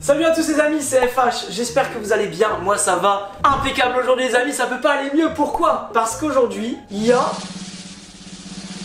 Salut à tous les amis, c'est FH, j'espère que vous allez bien, moi ça va impeccable aujourd'hui les amis, ça peut pas aller mieux, pourquoi? Parce qu'aujourd'hui, il y a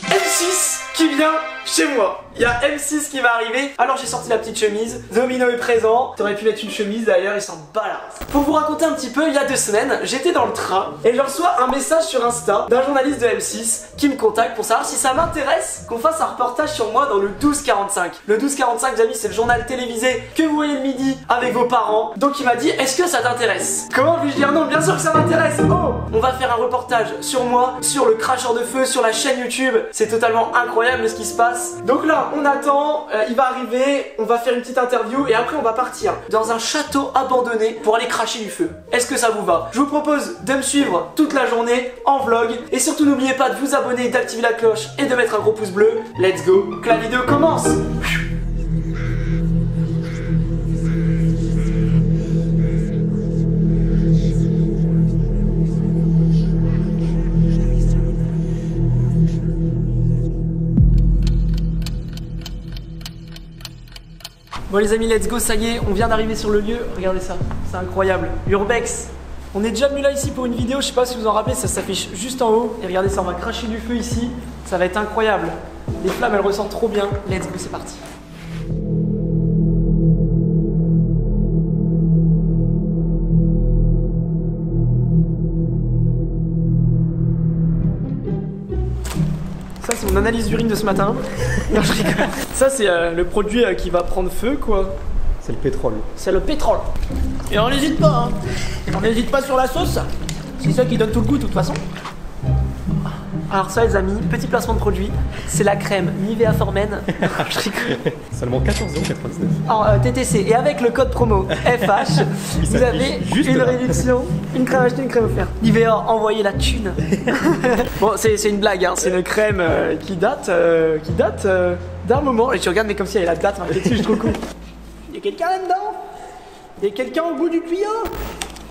M6 qui vient chez moi. Il y a M6 qui va arriver. Alors j'ai sorti la petite chemise. Domino est présent. T'aurais pu mettre une chemise d'ailleurs, il s'en bat la race. Pour vous raconter un petit peu, il y a 2 semaines, j'étais dans le train et je reçois un message sur Insta d'un journaliste de M6 qui me contacte pour savoir si ça m'intéresse qu'on fasse un reportage sur moi dans le 12-45. Le 12-45, les amis, c'est le journal télévisé que vous voyez le midi avec vos parents. Donc il m'a dit, est-ce que ça t'intéresse? Comment puis-je dire non? Bien sûr que ça m'intéresse. Oh, on va faire un reportage sur moi, sur le cracheur de feu, sur la chaîne YouTube. C'est totalement incroyable ce qui se passe. Donc là, on attend, il va arriver, on va faire une petite interview et après on va partir dans un château abandonné pour aller cracher du feu. Est-ce que ça vous va? Je vous propose de me suivre toute la journée en vlog et surtout n'oubliez pas de vous abonner, d'activer la cloche et de mettre un gros pouce bleu. Let's go, que la vidéo commence. Bon les amis, let's go, ça y est, on vient d'arriver sur le lieu, regardez ça, c'est incroyable. Urbex, on est déjà venu là ici pour une vidéo, je sais pas si vous en rappelez, ça s'affiche juste en haut. Et regardez ça, on va cracher du feu ici, ça va être incroyable. Les flammes elles ressortent trop bien, let's go, c'est parti. Ça c'est mon analyse d'urine de ce matin. Non, je rigole. Ça c'est le produit qui va prendre feu quoi. C'est le pétrole. C'est le pétrole. Et on n'hésite pas, hein. On n'hésite pas sur la sauce. C'est ça qui donne tout le goût de toute façon. Alors ça les amis, petit placement de produit, c'est la crème Nivea For-Men. Je rigole. Seulement 14,99 €. Alors TTC, et avec le code promo FH, vous avez une réduction, une crème achetée, une crème offerte. Nivea, envoyez la thune. Bon, c'est une blague, hein. C'est une crème qui date d'un moment. Et tu regardes, mais comme si elle avait la date marquée dessus, je trouve cool. Il y a quelqu'un là-dedans? Il y a quelqu'un au bout du tuyau?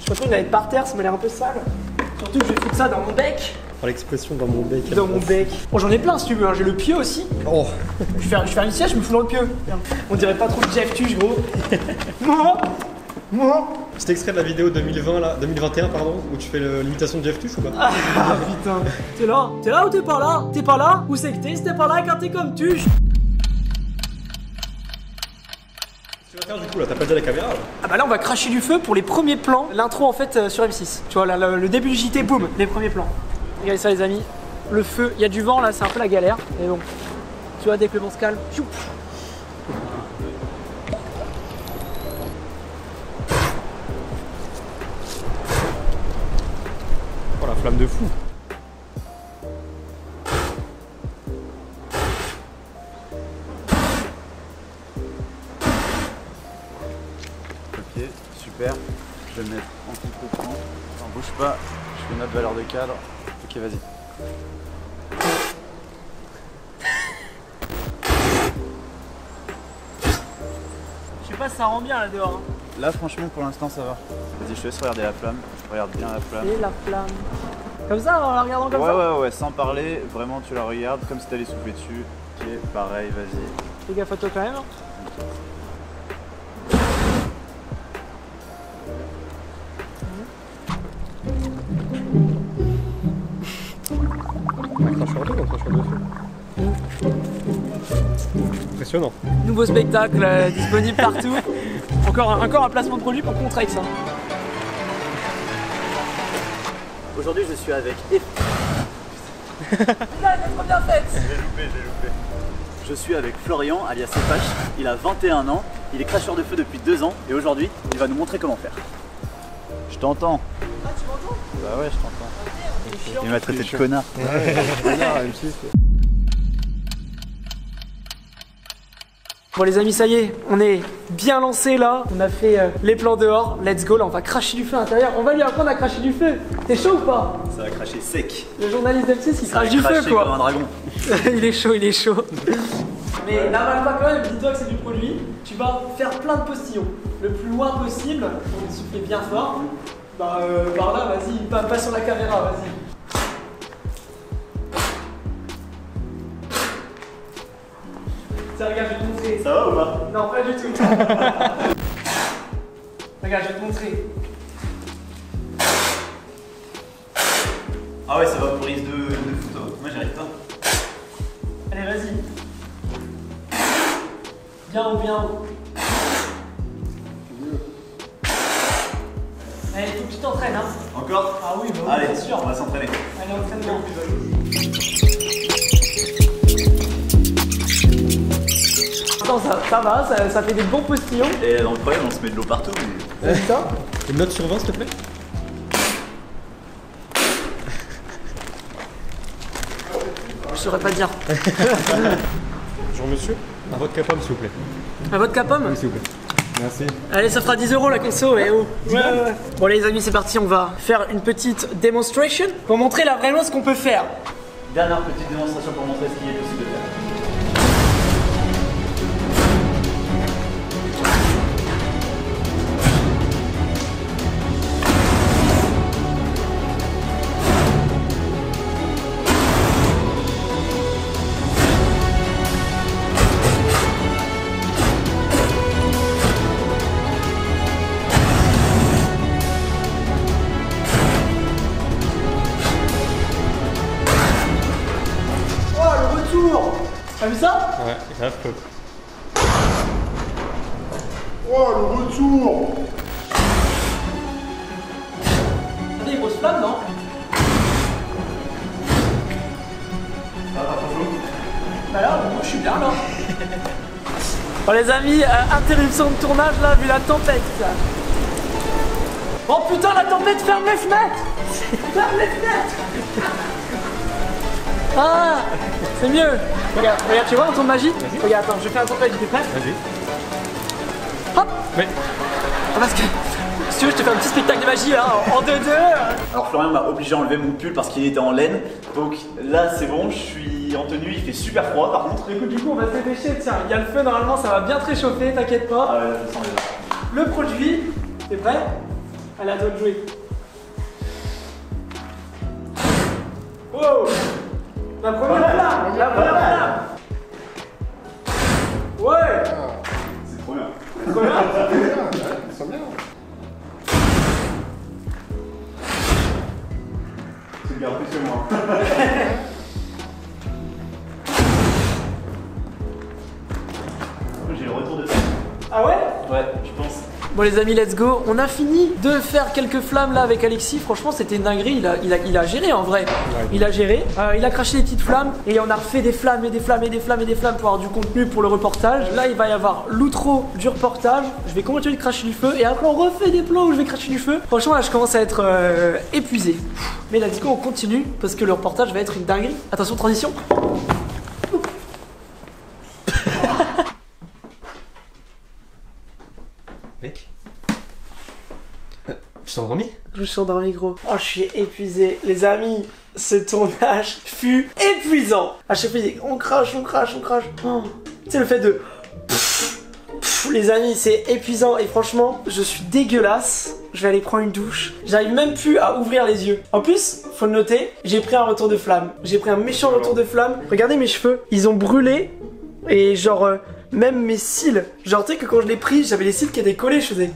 Je pense qu'il va être par terre, ça m'a l'air un peu sale. Surtout que je vais foutre ça dans mon bec. Par l'expression dans mon bec. Dans mon bec. Bon, j'en ai plein si tu veux, hein. J'ai le pieu aussi. Oh. Je vais faire une siège, je me fous dans le pieu. On dirait pas trop Jeff Tuche, gros. Moi. Petit extrait de la vidéo 2021 pardon, où tu fais l'imitation de Jeff Tuche ou pas? Ah putain. T'es là? T'es là ou t'es pas là? T'es pas là? Où c'est que t'es? Si t'es pas là, quand t'es comme Tuche. Tu vas faire du coup là, t'as pas déjà la caméra là? Ah bah là on va cracher du feu pour les premiers plans. L'intro en fait sur M6. Tu vois là, le début du JT, boum, les premiers plans. Regardez ça les amis. Le feu, il y a du vent là, c'est un peu la galère. Mais bon, tu vois dès que le vent se calme. Choup. Oh la flamme de fou. Ok, super. Je vais le mettre en contre-temps. Attends, bouge pas. Je fais une autre valeur de cadre. Ok, vas-y. Je sais pas si ça rend bien là dehors. Hein. Là, franchement, pour l'instant, ça va. Vas-y, je te laisse regarder la flamme. Regarde bien la flamme. Et la flamme. Comme ça, en la regardant comme ça? Ouais, sans parler. Vraiment, tu la regardes comme si t'allais souffler dessus. Ok, pareil, vas-y. Fais gaffe à toi quand même. Un cracheur d'eau ou un cracheur de feu? Impressionnant. Nouveau spectacle disponible partout. Encore un placement de produit pour Contrex. Hein. Aujourd'hui, je suis avec Putain, elle est trop bien faite. J'ai loupé. Je suis avec Florian, alias FH. Il a 21 ans. Il est cracheur de feu depuis 2 ans. Et aujourd'hui, il va nous montrer comment faire. Je t'entends. Ah, tu m'entends? Bah ouais, je t'entends. Il m'a traité de connard. Bon les amis, ça y est, on est bien lancé là. On a fait les plans dehors. Let's go, là on va cracher du feu à l'intérieur. On va lui apprendre à cracher du feu. T'es chaud ou pas? Ça va cracher sec. Le journaliste d'M6 qui crache du feu quoi. Comme un dragon. Il est chaud. Mais n'avale pas quand même, dis-toi que c'est du produit. Tu vas faire plein de postillons. Le plus loin possible, on va souffler bien fort. Bah par là, vas-y, pas sur la caméra, vas-y. Tiens regarde, je vais te montrer. Ça va ou pas? Non, pas du tout. Regarde, je vais te montrer. Ah ouais, ça va pour prise de photo. Moi, j'y arrive pas. Allez, vas-y. Bien haut, bien haut. Allez, faut que tu t'entraînes, hein. Encore? Ah oui, bah oui, Allez, bien sûr. on va s'entraîner. Allez, entraînement. Attends, ça va, ça fait des bons postillons. Et dans le problème, on se met de l'eau partout. Mais... Putain. Une note sur 20 s'il te plaît. Je saurais pas dire. Bonjour monsieur. Un vodka pomme s'il vous plaît. Un vodka pomme? Oui s'il vous plaît. Merci. Allez, ça fera 10 € la conso, et oh. Ouais. Bon les amis, c'est parti, on va faire une petite démonstration pour montrer là vraiment ce qu'on peut faire. Dernière petite démonstration pour montrer ce qu'il est possible de faire. T'as vu ça? Ouais, grave peu. Oh, le retour! T'as des grosses flammes, non? Bah là, moi je suis bien là. Bon les amis, interruption de tournage là, vu la tempête. Oh putain, la tempête, ferme les fenêtres! Ferme les fenêtres! Ah, c'est mieux. Regarde, tu vois un tour de magie? Regarde, attends, je fais un tour de magie, t'es prêt? Vas-y. Hop! Oui. Ah, parce que, si tu veux, je te fais un petit spectacle de magie là, en 2-2. Alors Florian m'a obligé à enlever mon pull parce qu'il était en laine. Donc là c'est bon, je suis en tenue, il fait super froid par contre. Écoute, du coup, on va se dépêcher. Tiens, il y a le feu, normalement, ça va bien te réchauffer, t'inquiète pas. Ah ouais, là, je le sens déjà. Le produit, t'es prêt? Allez, à toi de jouer. Wow! La première flamme! La première flamme! Ouais! C'est trop bien. Trop bien. Ils sont bien. C'est bien plus que moi. J'ai le retour de ça. Ah ouais? Ouais, je pense. Bon les amis, let's go. On a fini de faire quelques flammes là avec Alexis. Franchement, c'était une dinguerie. Il a géré en vrai. Ouais. Il a géré. Il a craché des petites flammes et on a refait des flammes et des flammes et des flammes et des flammes pour avoir du contenu pour le reportage. Là, il va y avoir l'outro du reportage. Je vais continuer de cracher du feu et après on refait des plans où je vais cracher du feu. Franchement, là, je commence à être épuisé. Mais let's go, on continue parce que le reportage va être une dinguerie. Attention, transition. Mec. Tu t'es endormi? Je me suis endormi gros. Oh, je suis épuisé. Les amis, ce tournage fut épuisant. À chaque fois, on crache. Oh. Tu sais, le fait de... les amis, c'est épuisant. Et franchement, je suis dégueulasse. Je vais aller prendre une douche. J'arrive même plus à ouvrir les yeux. En plus, faut le noter, j'ai pris un retour de flamme. J'ai pris un méchant retour de flamme. Regardez mes cheveux. Ils ont brûlé. Et genre, même mes cils. Genre, tu sais que quand je l'ai pris, j'avais les cils qui étaient collés. Je faisais...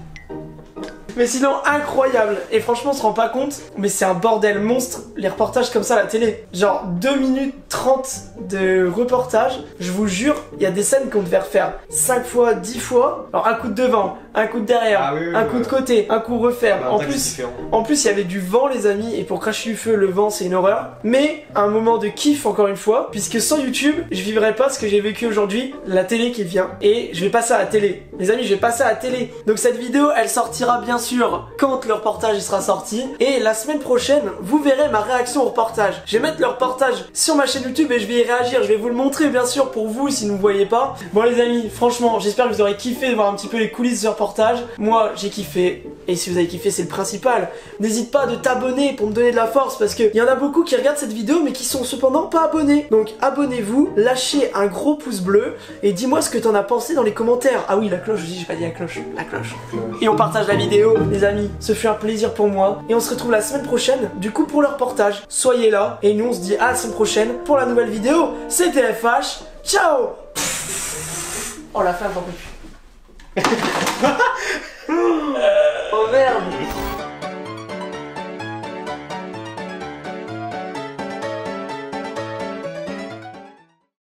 Mais sinon, incroyable. Et franchement, on se rend pas compte, mais c'est un bordel monstre, les reportages comme ça à la télé. Genre 2 minutes 30 de reportage. Je vous jure, il y a des scènes qu'on devait refaire 5 fois, 10 fois. Alors un coup de devant, un coup de derrière, Ah oui, oui, un oui, coup de ouais. côté, un coup refaire. Bah, En plus, il y avait du vent, les amis. Et pour cracher du feu, le vent, c'est une horreur. Mais un moment de kiff, encore une fois. Puisque sans YouTube, je vivrais pas ce que j'ai vécu aujourd'hui. La télé qui vient. Et je vais passer à la télé. Les amis, je vais passer à la télé. Donc cette vidéo, elle sortira bien sûr quand le reportage il sera sorti. Et la semaine prochaine, vous verrez ma réaction au reportage. Je vais mettre le reportage sur ma chaîne YouTube et je vais y réagir. Je vais vous le montrer bien sûr pour vous si vous ne voyez pas. Bon les amis, franchement, j'espère que vous aurez kiffé de voir un petit peu les coulisses de ce reportage. Moi, j'ai kiffé. Et si vous avez kiffé, c'est le principal. N'hésite pas de t'abonner pour me donner de la force parce qu'il y en a beaucoup qui regardent cette vidéo mais qui sont cependant pas abonnés. Donc abonnez-vous, lâchez un gros pouce bleu et dis-moi ce que t'en as pensé dans les commentaires. Ah oui, la cloche, je dis, j'ai pas dit la cloche. La cloche. Et on partage la vidéo, les amis. Ce fut un plaisir pour moi. Et on se retrouve la semaine prochaine, du coup, pour le reportage. Soyez là. Et nous, on se dit à la semaine prochaine pour la nouvelle vidéo. C'était FH. Ciao. Oh, la fin, j'en peux plus.